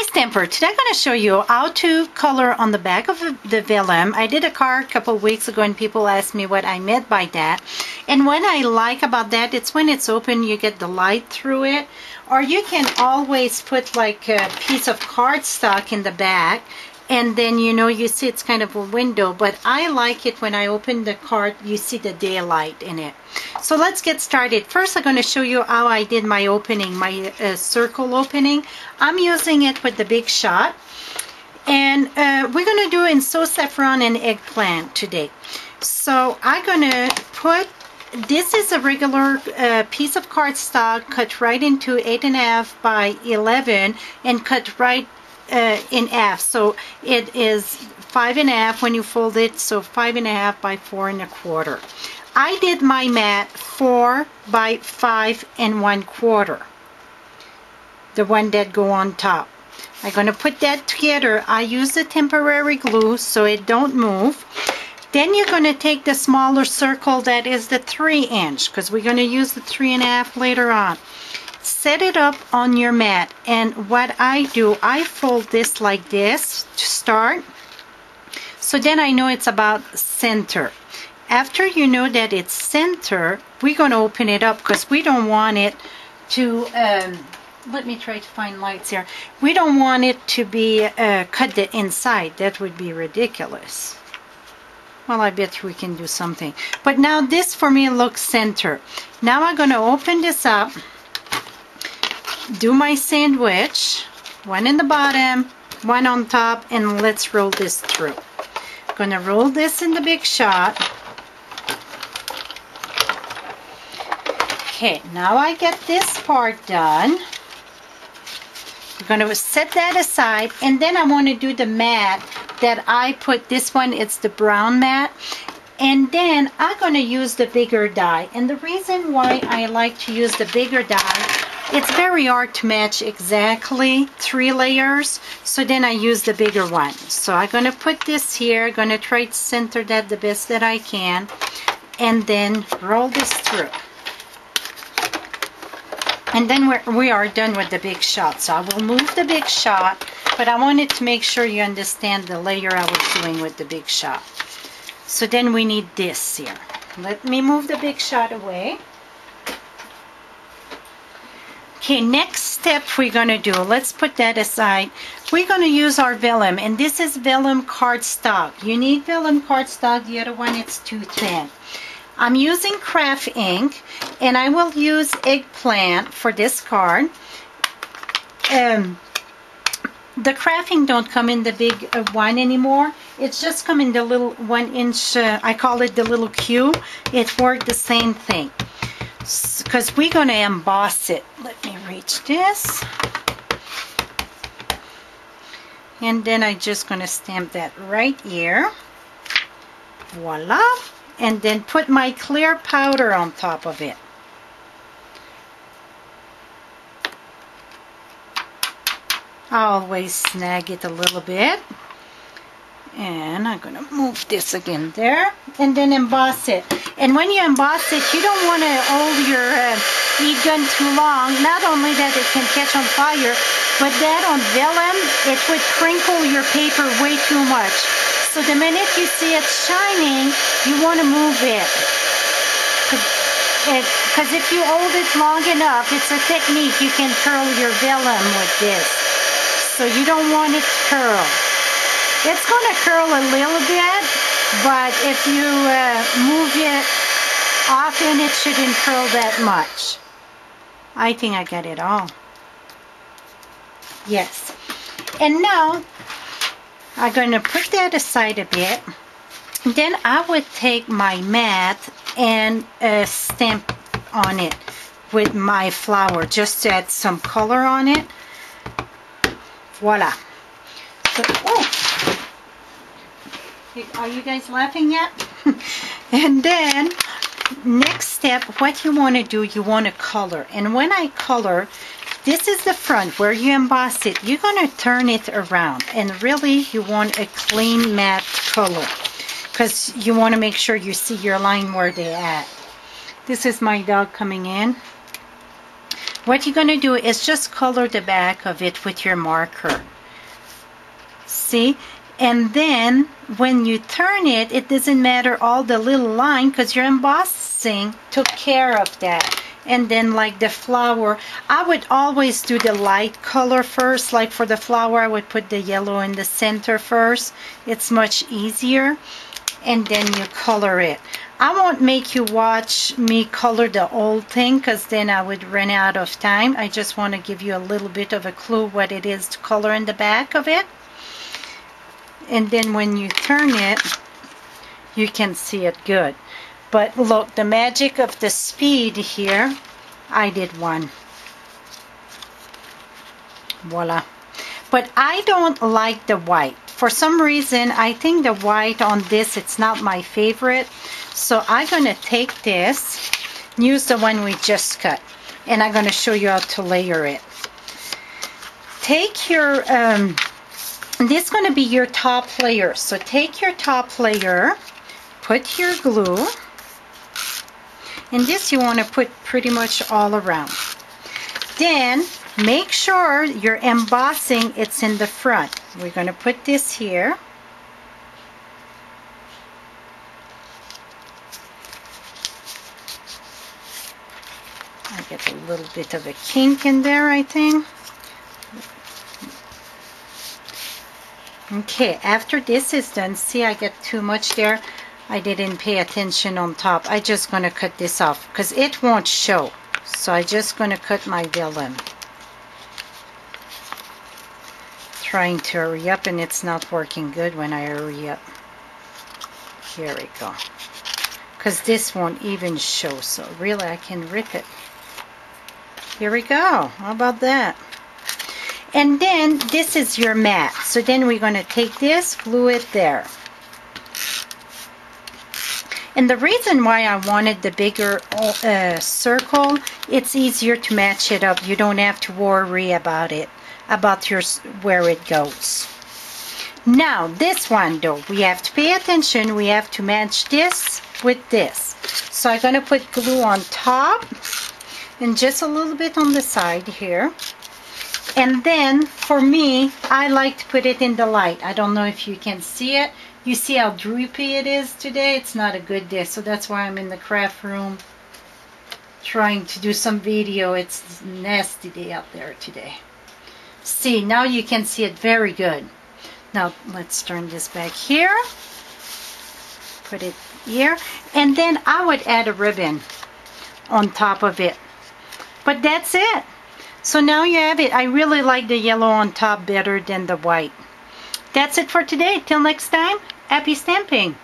Hi Stamper, today I'm going to show you how to color on the back of the vellum. I did a card a couple of weeks ago and people asked me what I meant by that. And what I like about that, it's when it's open you get the light through it. Or you can always put like a piece of cardstock in the back and then you see it's kind of a window, but I like it when I open the card you see the daylight in it. So let's get started. First I'm going to show you how I did my opening, my circle opening. I'm using it with the Big Shot, and we're going to do in So Saffron and Eggplant today. So I'm going to put, this is a regular piece of cardstock cut right into 8.5 by 11 and cut right in half. So it is 5.5 when you fold it, so 5.5 by 4.25. I did my mat 4 by 5 1/4, the one that go on top. I'm going to put that together. I use the temporary glue so it don't move. Then you're going to take the smaller circle that is the 3-inch, because we're going to use the 3.5 later on. Set it up on your mat, and what I do, I fold this like this to start, so then I know it's about center. After you know that it's center, we're going to open it up because we don't want it to, let me try to find lights here. We don't want it to be cut the inside. That would be ridiculous. Well, I bet we can do something. But now this for me looks center. Now I'm going to open this up, do my sandwich, one in the bottom, one on top, and let's roll this through. I'm going to roll this in the Big Shot. Okay, now I get this part done. I'm going to set that aside, and then I want to do the mat that I put. This one, it's the brown mat, and then I'm going to use the bigger die. And the reason why I like to use the bigger die, it's very hard to match exactly 3 layers, so then I use the bigger one. So I'm going to put this here, going to try to center that the best that I can, and then roll this through. And then we are done with the Big Shot. So I will move the Big Shot, but I wanted to make sure you understand the layer I was doing with the Big Shot. So then we need this here. Let me move the Big Shot away. Okay, next step we're going to do, let's put that aside. We're going to use our vellum, and this is vellum cardstock. You need vellum cardstock, the other one it's too thin. I'm using craft ink, and I will use Eggplant for this card. The craft ink don't come in the big one anymore. It's just come in the little 1-inch, I call it the little cube. It worked the same thing. Because we're going to emboss it. Let me reach this. And then I'm just going to stamp that right here. Voila. And then put my clear powder on top of it. I always snag it a little bit. And I'm going to move this again there. And then emboss it. And when you emboss it, you don't want to hold your heat gun too long. Not only that it can catch on fire, but that on vellum, it would crinkle your paper way too much. So the minute you see it shining, you want to move it. Because if you hold it long enough, it's a technique. You can curl your vellum with this. So you don't want it to curl. It's going to curl a little bit, but if you move it often, it shouldn't curl that much. I think I got it all. Yes. And now, I'm going to put that aside a bit. Then I would take my mat and stamp on it with my flower, just to add some color on it. Voila. So, oh. Are you guys laughing yet? And then, next step, what you want to do, you want to color. And when I color, this is the front where you emboss it. You're going to turn it around. And really, you want a clean matte color, because you want to make sure you see your line where they're at. This is my dog coming in. What you're going to do is just color the back of it with your marker. See? And then when you turn it, it doesn't matter all the little line because your embossing took care of that. And then like the flower, I would always do the light color first. Like for the flower, I would put the yellow in the center first. It's much easier. And then you color it. I won't make you watch me color the whole thing because then I would run out of time. I just want to give you a little bit of a clue what it is to color in the back of it. And then when you turn it, you can see it good. But look, the magic of the speed here, I did one. Voila. But I don't like the white. For some reason, I think the white on this, it's not my favorite. So I'm going to take this, use the one we just cut, and I'm going to show you how to layer it. Take your, this is going to be your top layer. So take your top layer, put your glue, and this you want to put pretty much all around. Then make sure your embossing, it's in the front. We're going to put this here. I get a little bit of a kink in there, I think. Okay, after this is done, see I get too much there. I didn't pay attention on top. I'm just going to cut this off because it won't show. So I'm just going to cut my vellum. Trying to hurry up and it's not working good when I hurry up. Here we go. Because this won't even show. So really I can rip it. Here we go. How about that? And then this is your mat. So then we're going to take this, glue it there. And the reason why I wanted the bigger circle, it's easier to match it up. You don't have to worry about it, about where it goes. Now, this one though, we have to pay attention. We have to match this with this. So I'm going to put glue on top and just a little bit on the side here. And then, for me, I like to put it in the light. I don't know if you can see it. You see how droopy it is today? It's not a good day, so that's why I'm in the craft room trying to do some video. It's a nasty day out there today. See, now you can see it very good. Now, let's turn this back here. Put it here. And then I would add a ribbon on top of it. But that's it. So now you have it. I really like the yellow on top better than the white. That's it for today. Till next time, happy stamping.